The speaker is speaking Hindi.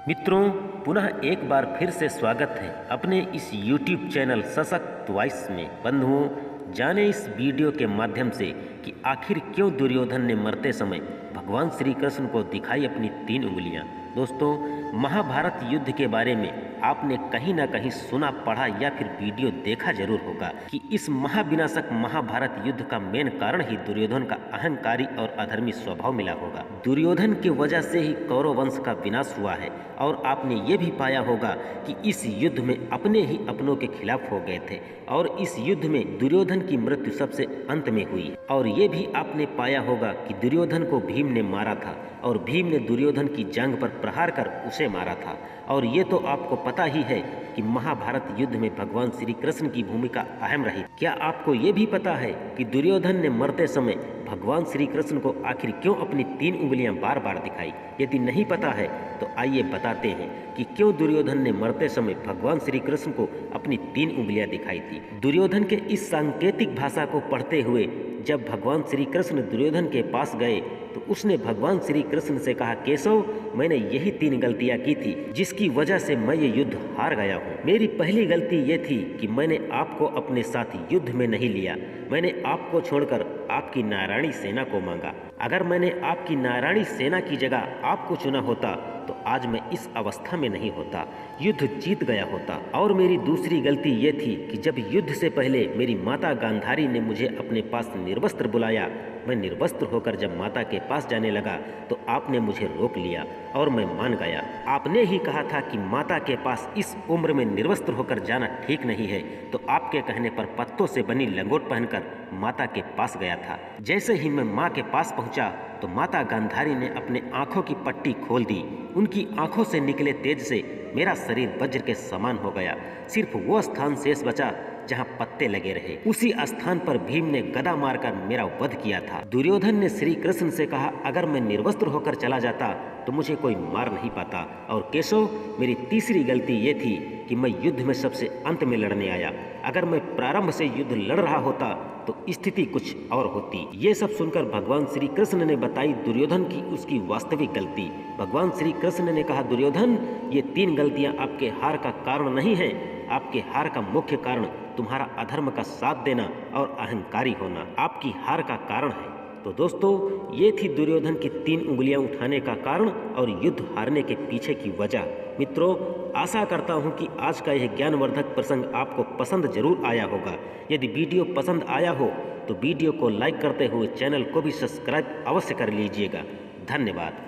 मित्रों, पुनः एक बार फिर से स्वागत है अपने इस YouTube चैनल सशक्त वॉइस में। बंधुओं, जाने इस वीडियो के माध्यम से कि आखिर क्यों दुर्योधन ने मरते समय भगवान श्री कृष्ण को दिखाई अपनी 3 उंगलियां। दोस्तों, महाभारत युद्ध के बारे में आपने कहीं ना कहीं सुना, पढ़ा या फिर वीडियो देखा जरूर होगा कि इस महाविनाशक महाभारत युद्ध का मेन कारण ही दुर्योधन का अहंकारी और अधर्मी स्वभाव मिला होगा। दुर्योधन की वजह से ही कौरव वंश का विनाश हुआ है और आपने ये भी पाया होगा कि इस युद्ध में अपने ही अपनों के खिलाफ हो गए थे और इस युद्ध में दुर्योधन की मृत्यु सबसे अंत में हुई। और ये भी आपने पाया होगा कि दुर्योधन को भीम ने मारा था और भीम ने दुर्योधन की जांघ पर प्रहार कर उसे मारा था। और ये तो आपको पता ही है कि महाभारत युद्ध में भगवान श्री कृष्ण की भूमिका अहम रही। क्या आपको ये भी पता है कि दुर्योधन ने मरते समय भगवान श्री कृष्ण को आखिर क्यों अपनी 3 उंगलियां बार बार दिखाई? यदि नहीं पता है तो आइए बताते हैं कि क्यों दुर्योधन ने मरते समय भगवान श्री कृष्ण को अपनी 3 उंगलियां दिखाई थी। दुर्योधन के इस सांकेतिक भाषा को पढ़ते हुए जब भगवान श्री कृष्ण दुर्योधन के पास गए तो उसने भगवान श्री कृष्ण से कहा, केशव, मैंने यही 3 गलतियां की थी जिसकी वजह से मैं ये युद्ध हार गया हूँ। मेरी पहली गलती ये थी कि मैंने आपको अपने साथ युद्ध में नहीं लिया। मैंने आपको छोड़कर आपकी नारायणी सेना को मांगा। अगर मैंने आपकी नारायणी सेना की जगह आपको चुना होता तो आज मैं इस अवस्था में नहीं होता, युद्ध जीत गया होता। और मेरी दूसरी गलती ये थी कि जब युद्ध से पहले मेरी माता गांधारी ने मुझे अपने पास निर्वस्त्र बुलाया, मैं निर्वस्त्र होकर जब माता के पास जाने लगा तो आपने मुझे रोक लिया और मैं मान गया। आपने ही कहा था कि माता के पास इस उम्र में निर्वस्त्र होकर जाना ठीक नहीं है, तो आपके कहने पर पत्तों से बनी लंगोट पहनकर माता के पास गया था। जैसे ही मैं माँ के पास पहुंचा तो माता गांधारी ने अपने आंखों की पट्टी खोल दी। उनकी आंखों से निकले तेज से मेरा शरीर वज्र के समान हो गया। सिर्फ वो स्थान शेष बचा जहां पत्ते लगे रहे। उसी स्थान पर भीम ने गदा मारकर मेरा वध किया था। दुर्योधन ने श्री कृष्ण से कहा, अगर मैं निर्वस्त्र होकर चला जाता तो मुझे कोई मार नहीं पाता। और केशव, मेरी तीसरी गलती ये थी कि मैं युद्ध में सबसे अंत में लड़ने आया। अगर मैं प्रारंभ से युद्ध लड़ रहा होता तो स्थिति कुछ और होती। ये सब सुनकर भगवान श्री कृष्ण ने बताई दुर्योधन की उसकी वास्तविक गलती। भगवान श्री कृष्ण ने कहा, दुर्योधन, ये 3 गलतियां आपके हार का कारण नहीं है। आपके हार का मुख्य कारण तुम्हारा अधर्म का साथ देना और अहंकारी होना आपकी हार का कारण है। तो दोस्तों, ये थी दुर्योधन की 3 उंगलियां उठाने का कारण और युद्ध हारने के पीछे की वजह। मित्रों, आशा करता हूं कि आज का यह ज्ञानवर्धक प्रसंग आपको पसंद जरूर आया होगा। यदि वीडियो पसंद आया हो तो वीडियो को लाइक करते हुए चैनल को भी सब्सक्राइब अवश्य कर लीजिएगा। धन्यवाद।